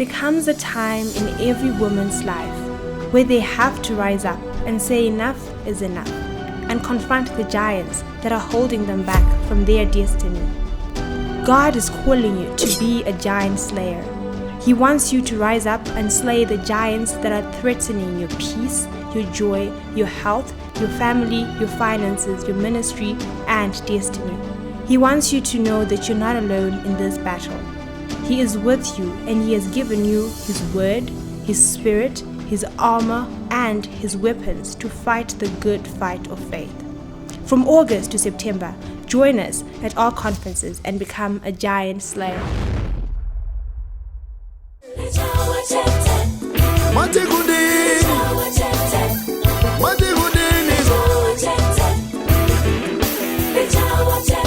There comes a time in every woman's life where they have to rise up and say enough is enough and confront the giants that are holding them back from their destiny. God is calling you to be a giant slayer. He wants you to rise up and slay the giants that are threatening your peace, your joy, your health, your family, your finances, your ministry, and destiny. He wants you to know that you're not alone in this battle. He is with you, and He has given you His word, His spirit, His armor, and His weapons to fight the good fight of faith. From August to September, join us at our conferences and become a giant slayer. VWOW.